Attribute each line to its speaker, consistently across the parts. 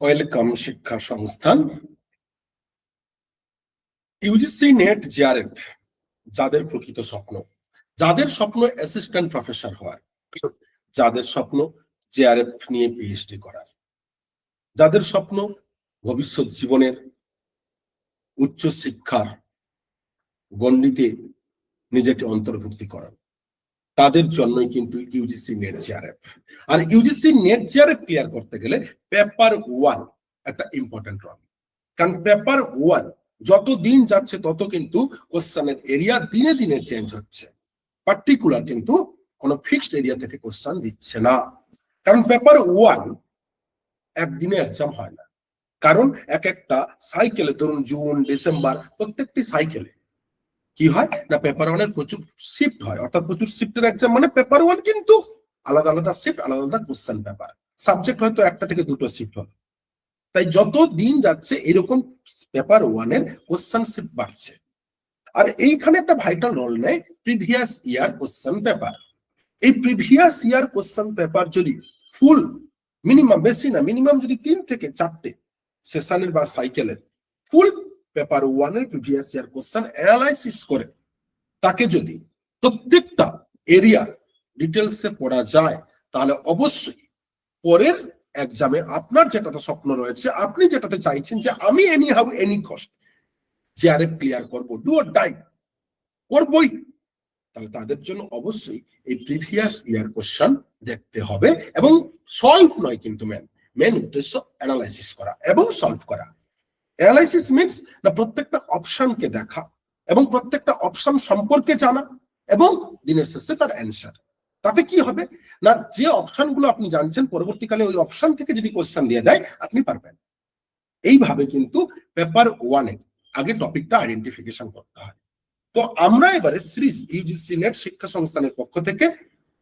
Speaker 1: Welcome শিক্ষা সংস্থান। UGC net JRF যাদের প্রকৃত স্বপ্ন, যাদের স্বপ্ন অ্যাসিস্ট্যান্ট প্রফেসর হওয়ার, যাদের স্বপ্ন জেআরএফ নিয়ে পিএইচডি করার, যাদের স্বপ্ন ভবিষ্যৎ জীবনের উচ্চ শিক্ষার গণ্ডিতে নিজেকে অন্তর্ভুক্তি করার, তাদের জন্যই কিন্তু ইউজিসি নেট জেআরএফ। আর ইউজিসি নেট জেআরএফ ক্লিয়ার করতে গেলে পেপার 1 একটা ইম্পর্টেন্ট রোল। কারণ পেপার 1 যত দিন যাচ্ছে তত কিন্তু কোশ্চেনের এরিয়া দিনে দিনে চেঞ্জ হচ্ছে। পার্টিকুলার কিন্তু কোনো ফিক্সড এরিয়া থেকে কোশ্চেন দিচ্ছে না। কারণ পেপার 1 একদিনে এক্সাম হয় না। কারণ এক একটা সাইকেলে, ধরুন জুন ডিসেম্বর, প্রত্যেকটি সাইকেলে কি হয় না, পেপার 1 প্রচুর শিফট হয়। অর্থাৎ প্রচুর শিফটের এক্সাম মানে পেপার 1 কিন্তু আলাদা আলাদা শিফট, আলাদা আলাদা কোশ্চেন পেপার, সাবজেক্ট হয়তো একটা থেকে দুটো শিফট হলো। তাই যত দিন যাচ্ছে এরকম পেপার 1 এর কোশ্চেন শিফট বাড়ছে। আর এইখানে একটা ভাইটাল রোল নেয় প্রিভিয়াস ইয়ার কোশ্চেন পেপার। এই প্রিভিয়াস ইয়ার কোশ্চেন পেপার যদি ফুল, মিনিমাম, বেশি না, মিনিমাম যদি 3 থেকে 4টে সেশনের বা সাইকেলের ফুল পেপার 1 এর প্রিভিয়াস ইয়ার কোশ্চেন অ্যানালাইসিস করে তাকে যদি প্রত্যেকটা এরিয়া ডিটেলসে পড়া যায়, তাহলে অবশ্যই পরের এক্সামে আপনার যেটাতে স্বপ্ন রয়েছে, আপনি যেটাতে চাইছেন যে আমি any how any cost JRF clear করবো, ডু অর ডাই করবই, তাহলে তাদের জন্য অবশ্যই এই প্রিভিয়াস ইয়ার কোশ্চেন দেখতে হবে। এবং সলভ নয় কিন্তু মেন উদ্দেশ্য অ্যানালাইসিস করা এবং সলভ করা। অ্যানালাইসিস মিনস না প্রত্যেকটা অপশনকে দেখা এবং প্রত্যেকটা অপশন সম্পর্কে জানা এবং দিনের শেষে তার অ্যান্সার। তাতে কি হবে না, যে অপশনগুলো আপনি জানছেন পরবর্তীকালে ওই অপশন থেকে যদি কোশ্চেন দিয়ে দেয় আপনি পারবেন। এইভাবে কিন্তু পেপার 1 এ আগে টপিকটা আইডেন্টিফিকেশন করতে হয়। তো আমরা এবারে সিরিজ ইউজিসি নেট শিক্ষা সংস্থানের পক্ষ থেকে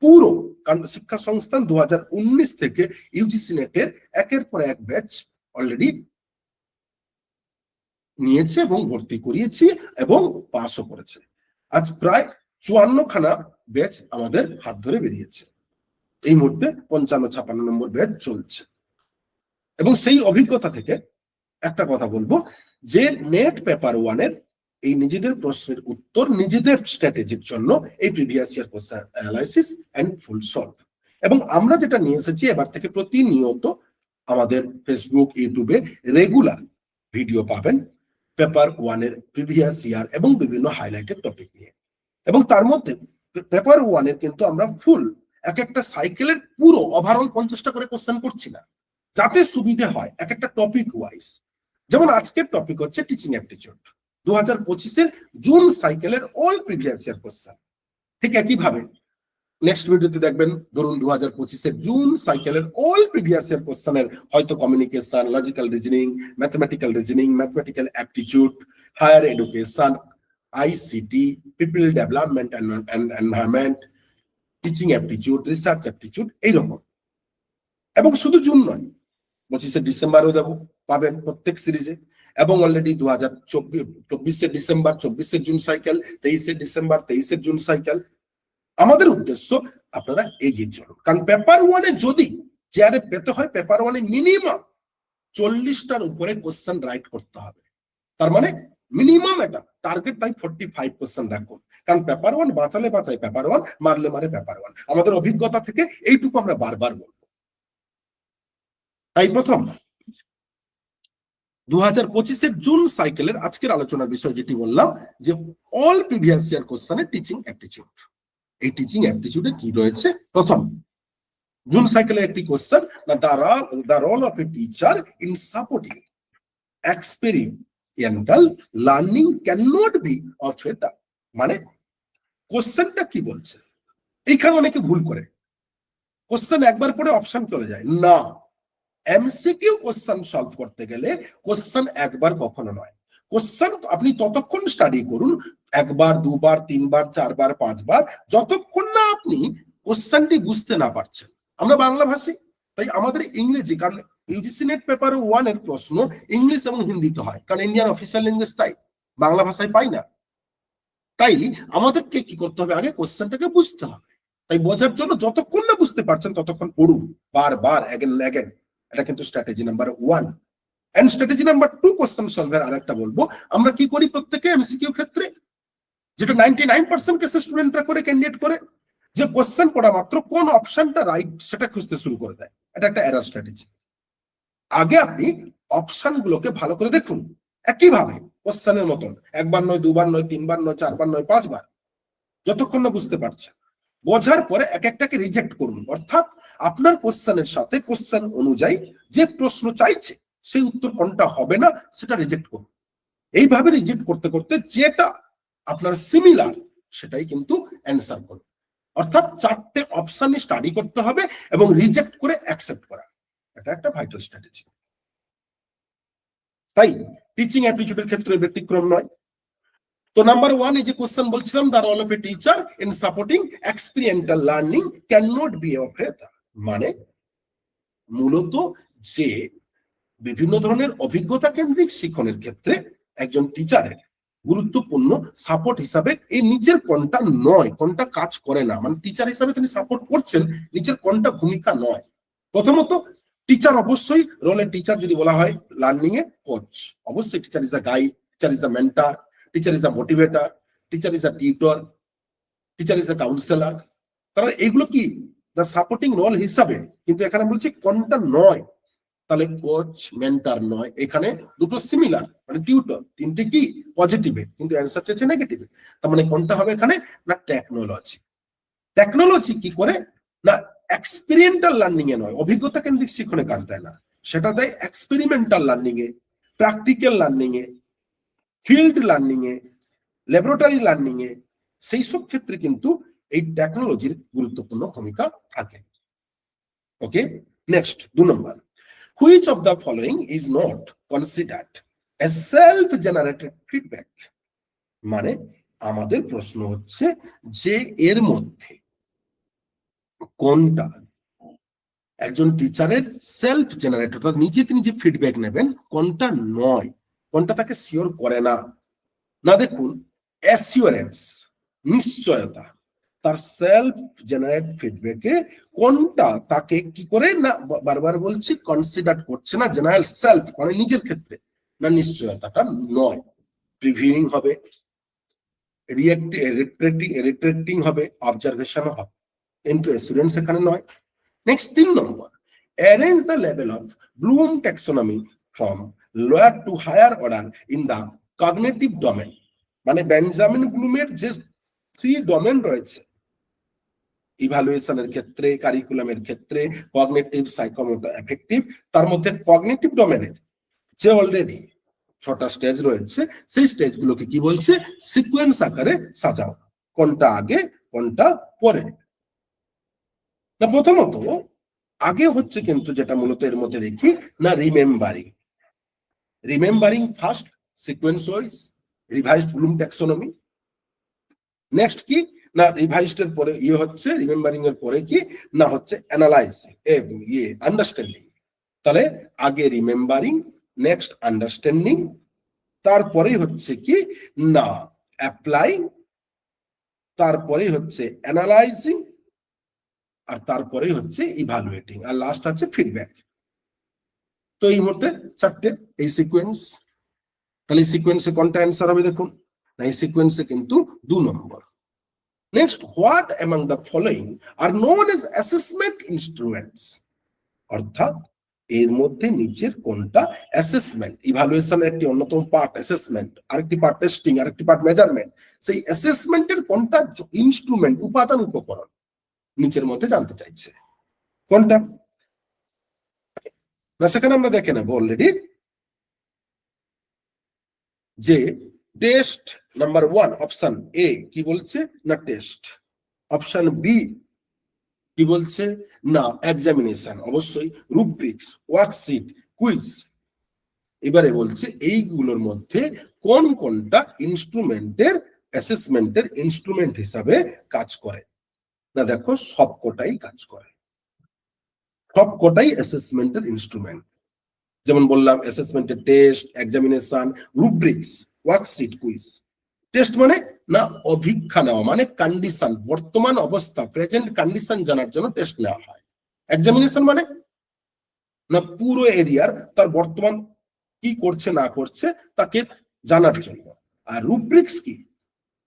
Speaker 1: পুরো, কারণ শিক্ষা সংস্থান 2019 থেকে ইউজিসি নেটের একের পর এক ব্যাচ অলরেডি নিয়েছে এবং ভর্তি করিয়েছি এবং পাসও করেছে। আজ প্রায় 54খানা ব্যাচ আমাদের হাত ধরে বেরিয়েছে। এই মুহূর্তে 55-56 নম্বর ব্যাচ চলছে। এবং সেই অভিজ্ঞতা থেকে একটা কথা বলবো যে নেট পেপার 1 এর এই নিজেদের প্রশ্নের উত্তর নিজেদের স্ট্র্যাটেজির জন্য এই previous year question analysis and full solve. এবং আমরা যেটা নিয়ে এসেছি এবার থেকে প্রতিনিয়ত আমাদের ফেসবুক, ইউটিউবে রেগুলার ভিডিও পাবেন পেপার 1 এর প্রিভিয়াস ইয়ার এবং বিভিন্ন হাইলাইটেড টপিক নিয়ে। এবং তার মধ্যে পেপার 1 এর কিন্তু আমরা ফুল এক একটা সাইকেলের পুরো ওভারঅল 50টা করে কোশ্চেন করছি না, যাতে সুবিধা হয় এক একটা টপিক ওয়াইজ। যেমন আজকের টপিক হচ্ছে টিচিং অ্যাপটিটিউড 2025 জুন সাইকেলের অল প্রিভিয়াস ইয়ার কোশ্চেন। ঠিক একইভাবে নেক্সট ভিডিওতে দেখবেন ধরুন 2025 জুন সাইকেলের অল প্রিভিয়াস ইয়ার কোশ্চেনের হয়তো communication, logical reasoning, mathematical aptitude, higher education, ICT, people development and environment, teaching aptitude, research aptitude, এইরকম। এবং শুধু জুন নয়, 25 ডিসেম্বরও দেবো, পাবেন প্রত্যেক সিরিজে। এবং already 2024 December, 24 June cycle, 23 December, 23 June cycle. আমাদের উদ্দেশ্য আপনারা এগিয়ে চলুন। কারণ পেপার 1 এ যদি জেআরএফ পেতে হয়, পেপার 1 এ মিনিমাম 40টার উপরে কোশ্চেন রাইট করতে হবে। তার মানে মিনিমাম এটা টার্গেট, তাই 45% রাখুন। কারণ পেপার 1 বাঁচালে বাঁচায় পেপার 1, মারলে মারে পেপার 1। আমাদের অভিজ্ঞতা থেকে এইটুকু আমরা বারবার বলবো। তাই প্রথম 2025 জুন সাইকেলের আজকের আলোচনার বিষয় যেটি বললাম যে অল প্রিভিয়াস ইয়ার কোশ্চেনের টিচিং অ্যাপটিটিউড। এই টিচিং অ্যাপটিটিউডে কি রয়েছে? প্রথম জুন সাইকেলের একটি কোশ্চেন না, the role of a teacher in supporting experimental learning can not be of a. মানে কোশ্চেনটা কি বলছে, এইখানে অনেকে ভুল করে কোশ্চেন একবার পড়ে অপশন চলে যায় না। এমসিকিউ কোশ্চেন সলভ করতে গেলে কোশ্চেন একবার কখনো নয়। কোশ্চেন আপনি ততক্ষণ স্টাডি করুন, একবার, দুবার, তিনবার, চারবার, পাঁচবার, যতক্ষণ না আপনি কোশ্চেনটি বুঝতে না পারছেন। আমরা বাংলা ভাষী, তাই আমাদের ইংরেজি, কারণ ইউজিসি নেট পেপার 1 এর প্রশ্ন ইংলিশ এবং হিন্দিতে হয়, কারণ ইন্ডিয়ান অফিসিয়াল ল্যাঙ্গুয়েজ, তাই বাংলা ভাষায় পাই না। তাই আমাদেরকে কি করতে হবে, আগে কোশ্চেনটাকে বুঝতে হবে। তাই বোঝার জন্য যতক্ষণ না বুঝতে পারছেন ততক্ষণ পড়ুন, বারবার, অ্যাগেন অ্যাগেন, এটা কিন্তু strategy number 1। And strategy number 2 question সলভের আরেকটা বলবো, আমরা কি করি প্রত্যেকে এমসিকিউ ক্ষেত্রে, যেটা 99% কেসে স্টুডেন্টরা করে, ক্যান্ডিডেট করে, যে কোশ্চেন পড়া মাত্র কোন অপশনটা রাইট সেটা খুঁজতে শুরু করে দেয়। এটা একটা এরার স্ট্র্যাটেজি। আগে আপনি অপশন গুলোকে ভালো করে দেখুন, একইভাবে কোশ্চেনের মতন, একবার নয়, দুবার নয়, তিনবার নয়, চারবার নয়, 5 বার, যতক্ষণ না বুঝতে পারছেন। বোঝার পরে এক একটাকে রিজেক্ট করুন, অর্থাৎ আপনার কোশ্চেনের সাথে কোশ্চেন অনুযায়ী যে প্রশ্ন চাইছে সেই উত্তর কোনটা হবে না সেটা রিজেক্ট করুন। এইভাবে রিজেক্ট করতে করতে যেটা আপনার সিমিলার সেটাই কিন্তু অ্যান্সার করুন। অর্থাৎ 4টে অপশনই স্টাডি করতে হবে এবং রিজেক্ট করে অ্যাকসেপ্ট করা, এটা একটা ভাইটাল স্ট্র্যাটেজি। তাই টিচিং অ্যাপ্টিটিউডের ক্ষেত্রে ব্যতিক্রম নয়। তো নাম্বার 1 এই যে কোশ্চেন বলছিলাম, the role of a teacher in supporting experiential learning can not be of হেতা, মানে মূলত যে বিভিন্ন ধরনের অভিজ্ঞতা কেন্দ্রিক শিক্ষণের ক্ষেত্রে একজন টিচারের গুরুত্বপূর্ণ সাপোর্ট হিসাবে এই নিজের কোনটা নয়, কোনটা কাজ করে না, মানে টিচার হিসাবে তিনি সাপোর্ট করছেন, নিজের কোনটা ভূমিকা নয়। প্রথমত টিচার অবশ্যই রোলে টিচার যদি বলা হয় লার্নিং এ কোচ, অবশ্যই teacher is a guide, teacher is a mentor, teacher is a motivator, teacher is a tutor, teacher is a counsellor. তারা এগুলো কি দ্য সাপোর্টিং রোল হিসাবে, কিন্তু এখানে বলছি কোনটা নয়, তাহলে কোচ মেন্টর নয়, এখানে দুটো সিমিলার, মানে টিউটর, তিনটে কি পজিটিভে কিন্তু অ্যান্সার চেয়েছে নেগেটিভে। তার মানে কোনটা হবে এখানে না টেকনোলজি। টেকনোলজি কি করে না এক্সপেরিমেন্টাল লার্নিং এ নয়, অভিজ্ঞতা কেন্দ্রিক শিক্ষণে কাজ দেয় না, সেটা দেয় এক্সপেরিমেন্টাল লার্নিং এ, প্র্যাকটিক্যাল লার্নিং এ, ফিল্ড লার্নিং এ, ল্যাবরেটরি লার্নিং এ। সেই সব ক্ষেত্রে কিন্তু এই টেকনোলজির গুরুত্বপূর্ণ ভূমিকা থাকে। Okay, next 2 number, which of the following is not considered as self generated feedback, মানে আমাদের প্রশ্ন হচ্ছে যে এর মধ্যে কোনটা একজন টিচারের সেলফ জেনারেট, অর্থাৎ নিজে তিনি যে ফিডব্যাক নেবেন, কোনটা নয়, কোনটা তাকে শিওর করে না। না দেখুন, অ্যাসিওরেন্স, নিশ্চয়তা, তার সেলফ জেনারেট ফিডব্যাকে কোনটা তাকে কি করে না, বারবার বলছি, কনসিডার করছে না, জেনারেল সেলফ মানে নিজের ক্ষেত্রে, না নিশ্চয়তাটা নয়। প্রিভিউইং হবে, রিট্রেক্টিং হবে, অবজারভেশন হবে, কিন্তু অ্যাসিওরেন্স এখানে নয়। Next 3 number, arrange the level of Bloom taxonomy from lower to higher order in the cognitive domain, মানে বেঞ্জামিন ব্লুমের যে 3 ডোমেন রয়েছে ইভালুয়েশনের ক্ষেত্রে, কারিকুলামের ক্ষেত্রে, কগনিটিভ, সাইকোমোটর, অ্যাফেক্টিভ, তার মধ্যে কগনিটিভ ডোমেনের যে অলরেডি 6টা স্টেজ রয়েছে, সেই স্টেজগুলোকে কি বলছে সিকোয়েন্স আকারে সাজাও, কোনটা আগে কোনটা পরে। না প্রথমত আগে হচ্ছে কিন্তু যেটা মূলত এর মধ্যে দেখি না remembering first sequence wise revised Bloom taxonomy. Next কি না রিভাইজড এর পরে হচ্ছে রিমেম্বারিং এর পরে কি না হচ্ছে অ্যানালাইসিং, আন্ডারস্ট্যান্ডিং। তাহলে আগে রিমেম্বারিং, নেক্সট আন্ডারস্ট্যান্ডিং, তারপরেই হচ্ছে কি না অ্যাপ্লাইং, তারপরেই হচ্ছে অ্যানালাইজিং, আর তারপরেই হচ্ছে ইভালুয়েটিং, আর লাস্ট হচ্ছে ফিডব্যাক। তো এই মুহূর্তে 4টে এই সিকোয়েন্স। তাহলে এই সিকোয়েন্সে কোনটা অ্যান্সার হবে দেখুন, না এই সিকোয়েন্সে কিন্তু 2 নম্বর। Next, what among the following are known as assessment instruments, অর্থাৎ এর মধ্যে নিচের কোনটা অ্যাসেসমেন্ট, ইভালুয়েশনের একটি অন্যতম পার্ট অ্যাসেসমেন্ট, আরেকটি পার্ট টেস্টিং, আরেকটি পার্ট মেজারমেন্ট, সেই অ্যাসেসমেন্টের কোনটা ইনস্ট্রুমেন্ট, উপাদান, উপকরণ নিচের মধ্যে জানতে চাইছে কোনটা। না সেখানে আমরা দেখে নেব অলরেডি যে টেস্ট নাম্বার 1 অপশন এ কি বলছে না টেস্ট, অপশন বি কি বলছে না এক্সামিনেশন, অবশ্যই রুব্রিক্স, ওয়ার্কশিট, কুইজ। এবারে বলছে এইগুলোর মধ্যে কোন কোনটা ইনস্ট্রুমেন্টের অ্যাসেসমেন্টের ইনস্ট্রুমেন্ট হিসাবে কাজ করে। না দেখো সবকটাই কাজ করে, সবকটাই অ্যাসেসমেন্টের ইনস্ট্রুমেন্ট। যেমন বললাম অ্যাসেসমেন্টের test, examination, rubrics, worksheet, quiz. Test মানে না অভিক্ষা নেওয়া, মানে কন্ডিশন, বর্তমান অবস্থা, প্রেজেন্ট কন্ডিশন জানার জন্য টেস্ট নেওয়া হয়। এক্সামিনেশন মানে না পুরো এরিয়ার তার বর্তমান কি করছে না করছে তাকে জানার জন্য। আর রুব্রিক্স কি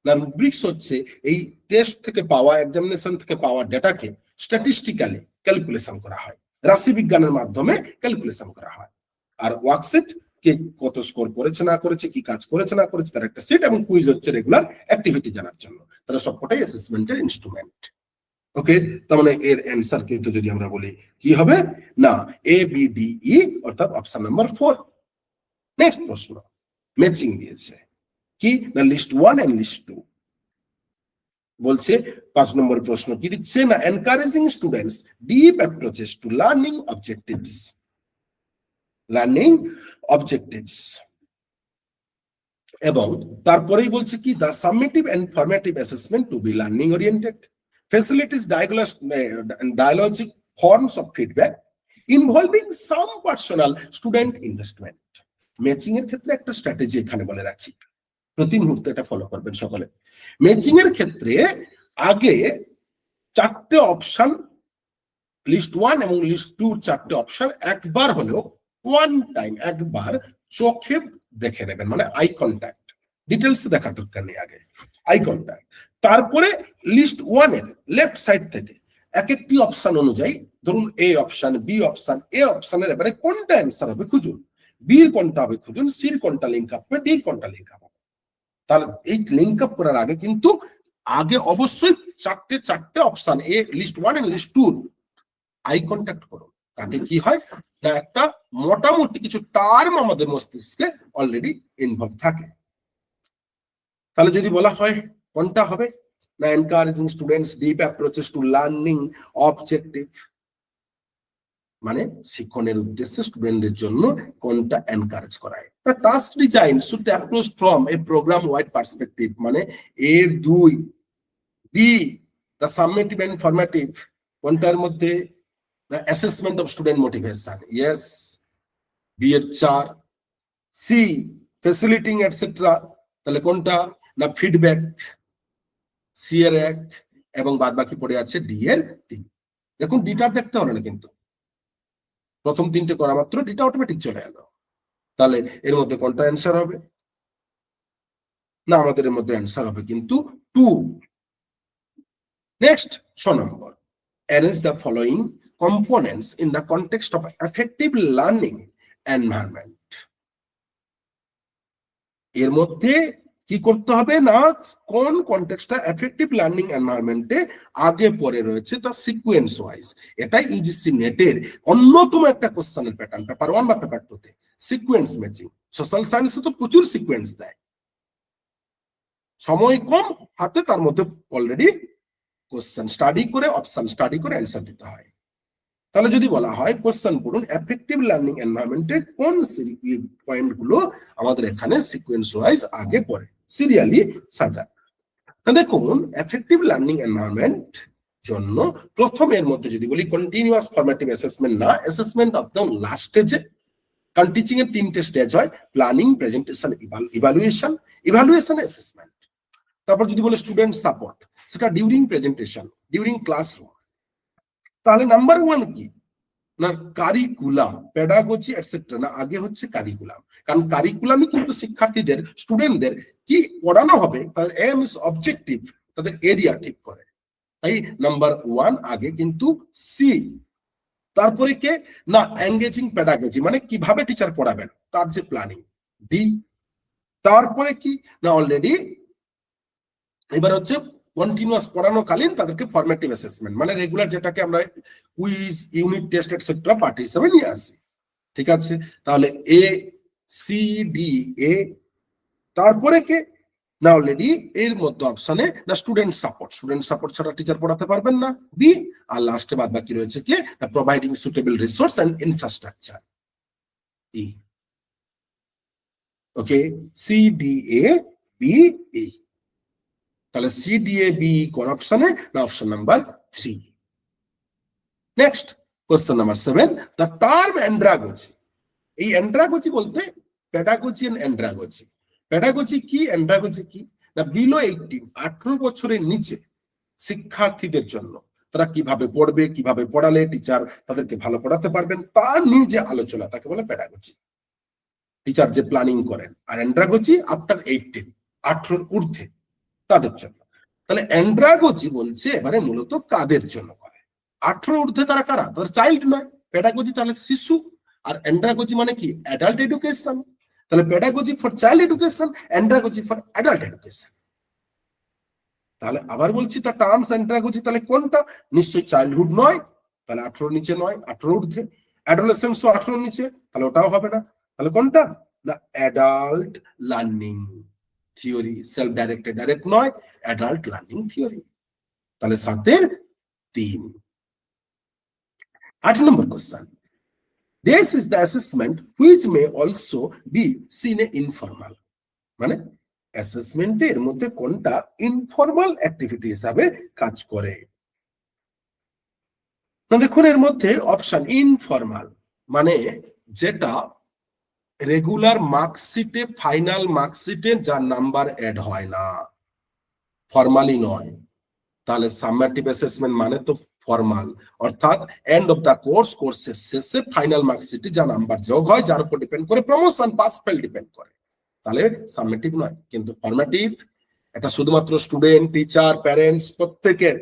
Speaker 1: না, রুব্রিক্স হচ্ছে এই টেস্ট থেকে পাওয়া, এক্সামিনেশন থেকে পাওয়া ডেটাকে স্ট্যাটিস্টিক্যালি ক্যালকুলেশন করা হয়, রাশি বিজ্ঞানের মাধ্যমে ক্যালকুলেশন করা হয়। আর ওয়ার্কশিট কে কত স্কোর করেছে না করেছে, কি কাজ করেছে না করেছে তার একটা সেট, এবং কুইজ হচ্ছে রেগুলার অ্যাক্টিভিটি জানার জন্য। তারা সবকটাই অ্যাসেসমেন্টের ইনস্ট্রুমেন্ট। ওকে, তার মানে এর অ্যান্সার কিন্তু যদি আমরা বলি কি হবে না ABDE, অর্থাৎ অপশন নাম্বার 4। নেক্সট প্রশ্ন, ম্যাচিং দিয়েছে কি না লিস্ট 1 এন্ড লিস্ট 2 বলছে। 5 নম্বর প্রশ্ন কি দিচ্ছে না encouraging students deep approaches to learning objectives, learning objectives, এবং তারপরেই বলছে কি the summative and formative assessment to be learning oriented, facilitates dialogic forms of feedback involving some personal student investment। Matching এর ক্ষেত্রে একটা স্ট্র্যাটেজি এখানে বলে রাখি, প্রতি মুহূর্তে এটা ফলো করবেন সকলে। ম্যাচিং এর ক্ষেত্রে আগে 4টে অপশন, লিস্ট 1 এবং লিস্ট 2 4টে অপশন একবার হলেও ওয়ান টাইম একবার চোখে দেখে নেবেন, মানে আই কন্ট্যাক্ট, ডিটেলস দেখার দরকার নেই, আগে আই কন্ট্যাক্ট। তারপরে লিস্ট 1 এর লেফট সাইড থেকে এক একটি অপশন অনুযায়ী, ধরুন এ অপশন, বি অপশন, এ অপশনের এবারে কোনটা অ্যান্সার হবে খুঁজুন, বির কোনটা হবে খুঁজুন, সির কোনটা লিঙ্ক আপ হবে, ডির কোনটা লিঙ্ক আপ হবে। তাহলে এই লিঙ্ক আপ করার আগে কিন্তু আগে অবশ্যই 4টে অপশন এ list 1 and list 2 eye contact করুন। তাতে কি হয় না একটা মোটামুটি কিছু টার্ম আমাদের মস্তিষ্কে অলরেডি ইনভলভ থাকে। তাহলে যদি বলা হয় কোনটা হবে না encouraging students deep approaches to learning objective, মানে শিক্ষণের উদ্দেশ্যে স্টুডেন্টদের জন্য কোনটা এনকারেজ করায়। Task design should approach from a program wide perspective, মানে এর 2, B the summative and formative, কোনটার মধ্যে না assessment of student motivation, yes, B এর 4, সি ফ্যাসিলিটিং এটসেট্রা, তাহলে কোনটা না ফিডব্যাক, সি এর 1, এবং বাদ বাকি পড়ে আছে ডি এর 3। দেখুন ডিটা দেখতে হবে না, কিন্তু প্রথম 3টে করা মাত্র ডিটা অটোমেটিক চলে গেল। তাহলে এর মধ্যে কোনটা অ্যান্সার হবে না আমাদের এর মধ্যে অ্যান্সার হবে কিন্তু 2। Next 6 number, arrange the following components in the context of effective learning environment। এর মধ্যে কি করতে হবে না কোন কনটেক্সটটা এফেক্টিভ লার্নিং এনভায়রনমেন্টে আগে পরে রয়েছে তা সিকোয়েন্স ওয়াইজ। এটাই ইউজিসি নেটের অন্যতম একটা কোশ্চেনের প্যাটার্ন, পেপার 1 বা পেপার 2 তে সিকোয়েন্স ম্যাচিং। সোশ্যাল সায়েন্সে তো প্রচুর সিকোয়েন্স দেয়, সময় কম হাতে, তার মধ্যে অলরেডি কোশ্চেন স্টাডি করে অপশন স্টাডি করে অ্যান্সার দিতে হয়। তাহলে যদি বলা হয় কোশ্চেন পড়ুন এফেক্টিভ লার্নিং এনভায়রনমেন্টে কোন পয়েন্ট গুলো আমাদের এখানে সিকোয়েন্স ওয়াইজ আগে পড়ে সিরিয়ালি সাজা। দেখুন এফেক্টিভ লার্নিং এনভায়রনমেন্ট জন্য প্রথম এর মধ্যে যদি বলি কন্টিনিউয়াস ফরমেটিভ অ্যাসেসমেন্ট না, অ্যাসেসমেন্ট অফ দ্য লাস্ট স্টেজে, কারণ টিচিং এর 3টে স্টেজ হয়, planning, presentation, evaluation, evaluation assessment. তারপর যদি বলে স্টুডেন্ট সাপোর্ট, সেটা ডিউরিং প্রেজেন্টেশন, ডিউরিং ক্লাসরুম। তাহলে নাম্বার 1 কি না কারিকুলাম, পেডাগজি এটসেট্রা, না আগে হচ্ছে কারিকুলাম, কারণ কারিকুলামই কিন্তু শিক্ষার্থীদের স্টুডেন্টদের কি পড়ানো হবে তাদের এইমস অবজেক্টিভ তাদের এরিয়া ঠিক করে। তাই নাম্বার 1 আগে কিন্তু সি। তারপরে কে না এনগেজিং পেডাগজি, মানে কিভাবে টিচার পড়াবেন তার যে প্ল্যানিং, ডি। তারপরে কি না অলরেডি এবার হচ্ছে কন্টিনিউয়াস পড়ানোকালীন তাদেরকে ফরমেটিভ অ্যাসেসমেন্ট, মানে রেগুলার যেটাকে আমরা quiz, unit test etcetera part হিসেবে নিয়ে আসি। ঠিক আছে, তাহলে এ সি ডি এ। তারপরে কে না অলরেডি এর মধ্যে অপশনে না স্টুডেন্ট সাপোর্ট, স্টুডেন্ট সাপোর্ট ছাড়া টিচার পড়াতে পারবেন না, বি। আর লাস্টে বাদ বাকি রয়েছে কি না providing suitable resource and infrastructure, E. Okay, C D A B A. তাহলে সি ডি এ বি কোন অপশনে না option number 3। Next question number 7, the term andragogy. এই অ্যান্ড্রাগজি বলতে পেডাগজি এন্ড অ্যান্ড্রাগজি। পেডাগজি কি, অ্যান্ড্রাগজি কি না বিলো 18 বছরের নিচে শিক্ষার্থীদের জন্য তারা কিভাবে পড়বে, কিভাবে পড়ালে টিচার তাদেরকে ভালো পড়াতে পারবেন, তার নিয়ে যে আলোচনা তাকে বলে প্যাডাগজি। টিচার যে প্ল্যানিং করেন। আর অ্যান্ড্রাগজি আফটার 18, 18 ঊর্ধ্বে তাদের জন্য। তাহলে অ্যান্ড্রাগজি বলছে এবারে মূলত কাদের জন্য করে? 18 ঊর্ধ্বে তারা কারা? তারা চাইল্ড নয়। প্যাডাগজি তাহলে শিশু, আর অ্যান্ড্রাগজি মানে কি? Adult education. তাহলে pedagogy for child education, andragogy for adult education. তাহলে আবার বলছি তার টার্মস অ্যান্ড্রাগজি তাহলে কোনটা? নিশ্চয়ই চাইল্ডহুড নয়, তাহলে 18 নিচে নয়, 18 ঊর্ধ্বে। অ্যাডোলেসেন্সও 18 নিচে, তাহলে ওটাও হবে না। তাহলে কোনটা? না adult learning theory, self directed direct নয়, অ্যাডাল্ট লার্নিং থিওরি। তাহলে 7-এর 3। 8 নম্বর question, this is the assessment which may also be seen informal, মানে অ্যাসেসমেন্টের মধ্যে কোনটা ইনফর্মাল অ্যাক্টিভিটি হিসাবে কাজ করে? না দেখুন এর মধ্যে অপশন ইনফর্মাল মানে যেটা রেগুলার মার্কশিটে, ফাইনাল মার্কশিটে যার নাম্বার অ্যাড হয় না, ফর্মালি নয়। তাহলে সামেটিভ অ্যাসেসমেন্ট মানে তো ফর্মাল, অর্থাৎ এন্ড অফ দা কোর্স, কোর্সের শেষে ফাইনাল মার্কশিটে যা নাম্বার যোগ হয়, যার উপর ডিপেন্ড করে প্রমোশন পাস ফেল ডিপেন্ড করে, তাহলে সামেটিভ নয়। কিন্তু ফর্মেটিভ, এটা শুধুমাত্র স্টুডেন্ট, টিচার, প্যারেন্টস প্রত্যেকের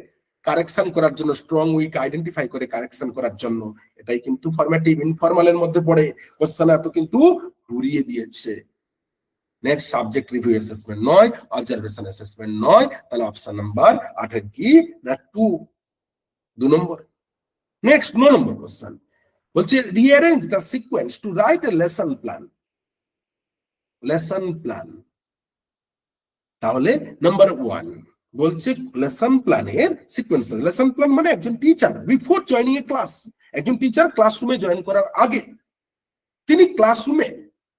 Speaker 1: কারেকশন করার জন্য, স্ট্রং উইক আইডেন্টিফাই করে কারেকশন করার জন্য, এটাই কিন্তু ফর্মেটিভ। ইনফর্মালের মধ্যে পড়ে কোশ্চেন এত কিন্তু ঘুরিয়ে দিয়েছে। নেক্সট সাবজেক্ট রিভিউ অ্যাসেসমেন্ট নয়, অবজারভেশন অ্যাসেসমেন্ট নয়, তাহলে অপশন নাম্বার 8 এর কি? না 2 নম্বর। নেক্সট 9 নম্বর কোশ্চেন বলছে rearrange the sequence to write a lesson plan. Lesson plan, তাহলে নাম্বার 1 বলছে লেসন প্ল্যানের সিকোয়েন্স। লেসন প্ল্যান মানে একজন teacher before joining a class, একজন টিচার ক্লাসরুমে জয়েন করার আগে তিনি ক্লাসরুমে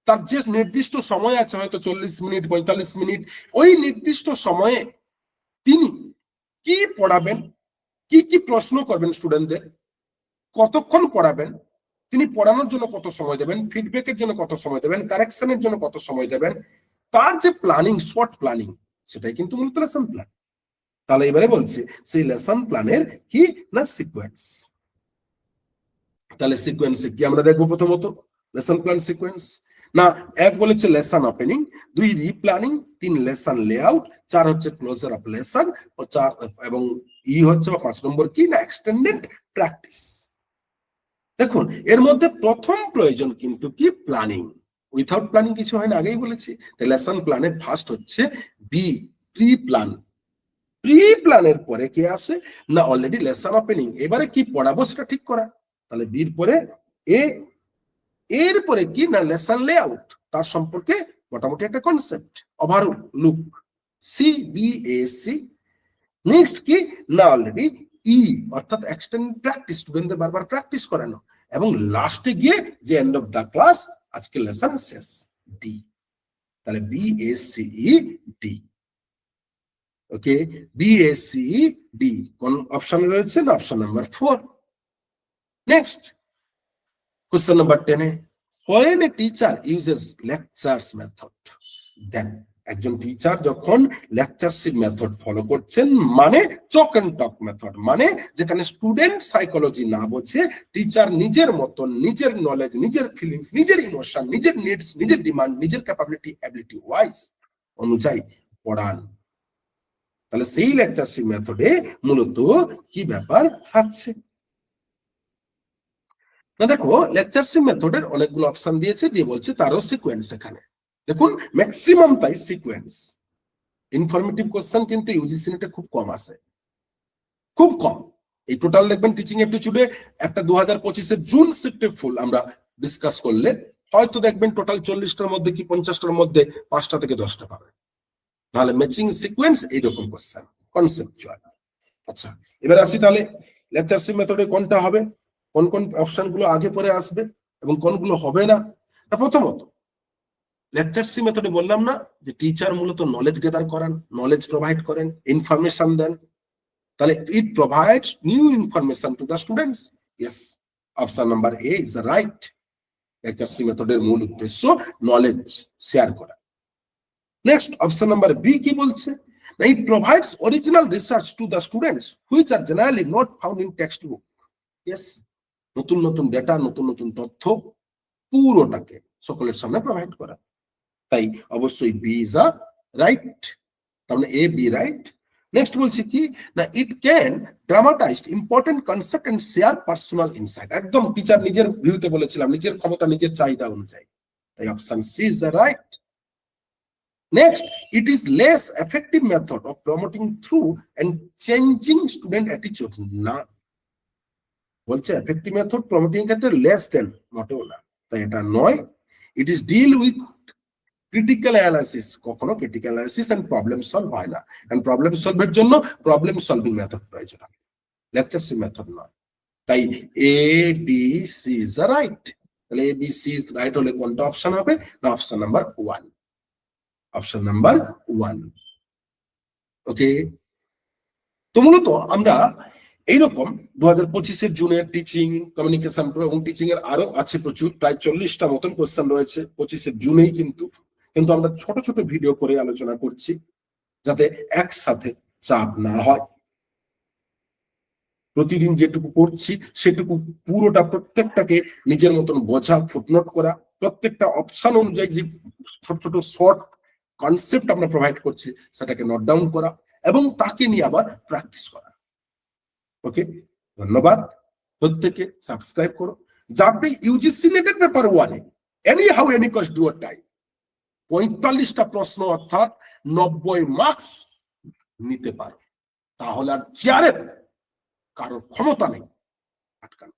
Speaker 1: তার যে নির্দিষ্ট সময় আছে, হয়তো 40 মিনিট, 45 মিনিট, ওই নির্দিষ্ট সময়ে তিনি কি পড়াবেন, কি কি প্রশ্ন করবেন স্টুডেন্টদের, কতক্ষণ পড়াবেন, তিনি পড়ানোর জন্য কত সময় দেবেন, ফিডব্যাকের জন্য কত সময় দেবেন, কারেকশনের জন্য কত সময় দেবেন, তার যে প্ল্যানিং, শর্ট প্ল্যানিং, সেটাই কিন্তু মূলত লেসন প্ল্যান। তাহলে এবারে বলছে সেই লেসন প্ল্যানের কি? না সিকোয়েন্স। তাহলে সিকোয়েন্সে কি আমরা দেখবো? প্রথমত লেসন প্ল্যান সিকোয়েন্স, না 1 বলেছে লেসন ওপেনিং, 2 রিপ্ল্যানিং, 3 লেসন লেআউট, 4 হচ্ছে ক্লোজার অফ লেসন, 4 এবং হচ্ছে 5 নম্বর কি? না এক্সটেন্ডেড প্র্যাকটিস। দেখুন এর মধ্যে প্রথম প্রয়োজন কিন্তু কি? প্ল্যানিং। উইথাউট প্ল্যানিং কিছু হয় না, আগেই বলেছি। তাই লেসন প্ল্যানের ফার্স্ট হচ্ছে বি, প্রি প্ল্যান। প্রি প্ল্যানের পরে কে আসে? না অলরেডি লেসন ওপেনিং, এবারে কি পড়াবো সেটা ঠিক করা, তাহলে বির পরে এ। এরপরে কি? না লেসন লেআউট, তার সম্পর্কে মোটামুটি একটা concept, overall look, C, B, A, C. Next কি? না অলরেডি ই, অর্থাৎ এক্সটেন্ড প্র্যাকটিস, স্টুডেন্টদের বারবার প্র্যাকটিস করানো, এবং লাস্টে গিয়ে যে এন্ড অফ দা ক্লাস, আজকে লেসন শেষ, ডি। তাহলে B, A, C, E, D. Okay, B, A, C, E, D কোন অপশন রয়েছে? না option number 4। Next question number 10, when a teacher uses lectures method, then একজন টিচার যখন lectureship method follow করছেন, মানে চক এন্ড টক মেথড, মানে যেখানে student psychology না বোঝে, টিচার নিজের মতন, নিজের নলেজ, নিজের ফিলিংস, নিজের ইমোশন, নিজের নিডস, নিজের ডিমান্ড, নিজের ক্যাপাবিলিটি, অ্যাবিলিটি ওয়াইজ অনুযায়ী পড়ান, তাহলে সেই লেকচারশিপ মেথডে মূলত কি ব্যাপার থাকছে? না দেখো লেকচারশিপ মেথডের অনেকগুলো অপশন দিয়েছে, দিয়ে বলছে তারও সিকোয়েন্স এখানে। দেখুন ম্যাক্সিমাম তাই সিকোয়েন্স। ইনফরমেটিভ কোশ্চেন কিন্তু ইউজিসি নেটে খুব কম আসে, খুব কম। এই টোটাল দেখবেন টিচিং অ্যাপটিটিউডে একটা 2025-এর জুন শিফটে ফুল আমরা ডিসকাস করলে হয়তো দেখবেন টোটাল 40টার মধ্যে কি 50টার মধ্যে 5টা থেকে 10টা পাবে। তাহলে ম্যাচিং সিকোয়েন্স এইরকম কোশ্চেন, কনসেপচুয়াল। আচ্ছা এবার আসি তাহলে লেকচারশিপ মেথডে কোনটা হবে, কোন কোন অপশন গুলো আগে পরে আসবে এবং কোনগুলো হবে না। প্রথমত লেকচারশিপ মেথডে বললাম না যে টিচার মূলত নলেজ গেদার করান, নলেজ প্রোভাইড করেন, ইনফরমেশন দেন, তাহলে ইট provides new information to the students. Yes, option number A is the right. Lectureship মেথডের মূল উদ্দেশ্য নলেজ শেয়ার করা। নেক্সট অপশন নাম্বার বি কি বলছে? Now, it provides original research to the students which are generally not found in textbook. Yes, নতুন নতুন data, নতুন নতুন তথ্য পুরোটাকে সকলের সামনে প্রোভাইড করা। তাই অবশ্যই বি ইজ আ রাইট, তার মানে এ বি রাইট। নেক্সট বলছে কি না, it can dramatize important concept and share personal insight. একদম টিচার নিজের ভিউতে বলেছিলাম, নিজের ক্ষমতা নিজের চাহিদা অনুযায়ী। তাই option C is the right. Next, it is less effective method of promoting through and changing student attitude. না, বলছে effective method promoting ক্ষেত্রে less than, মোটেও না, তাই এটা নয়। It is deal with critical analysis, কখনো critical analysis and problem solve হয় না, and problem solve এর জন্য problem solving method প্রয়োজন হয়, lecture method নয়। তাই A B C is the right। তাহলে A B C is right হলে কোনটা অপশন হবে না, অপশন নাম্বার 1, অপশন নাম্বার 1। ওকে, তো মূলত আমরা এইরকম 2025 জুনের টিচিং, কমিউনিকেশন এবং টিচিং এর আরো আছে প্রচুর, প্রায় 40টা মতন কোশ্চেন রয়েছে 25 জুনেই, কিন্তু আমরা ছোট ছোট ভিডিও করে আলোচনা করছি যাতে একসাথে চাপ না হয়। প্রতিদিন যেটুকু করছি সেটুকু পুরোটা প্রত্যেকটাকে নিজের মতন বোঝা, ফুটনোট করা, প্রত্যেকটা অপশন অনুযায়ী যে ছোট ছোট শর্ট কনসেপ্ট আমরা প্রোভাইড করছি সেটাকে নোট ডাউন করা এবং তাকে নিয়ে আবার প্র্যাকটিস করা। ওকে, ধন্যবাদ। প্রত্যেকে সাবস্ক্রাইব করো যাতে ইউজিসি নেটের পেপার 1-এ anyhow any cost do or die 45টা প্রশ্ন অর্থাৎ 90 মার্কস নিতে পারো, তাহলে আর চেয়ারে কারোর ক্ষমতা নেই আটকানো।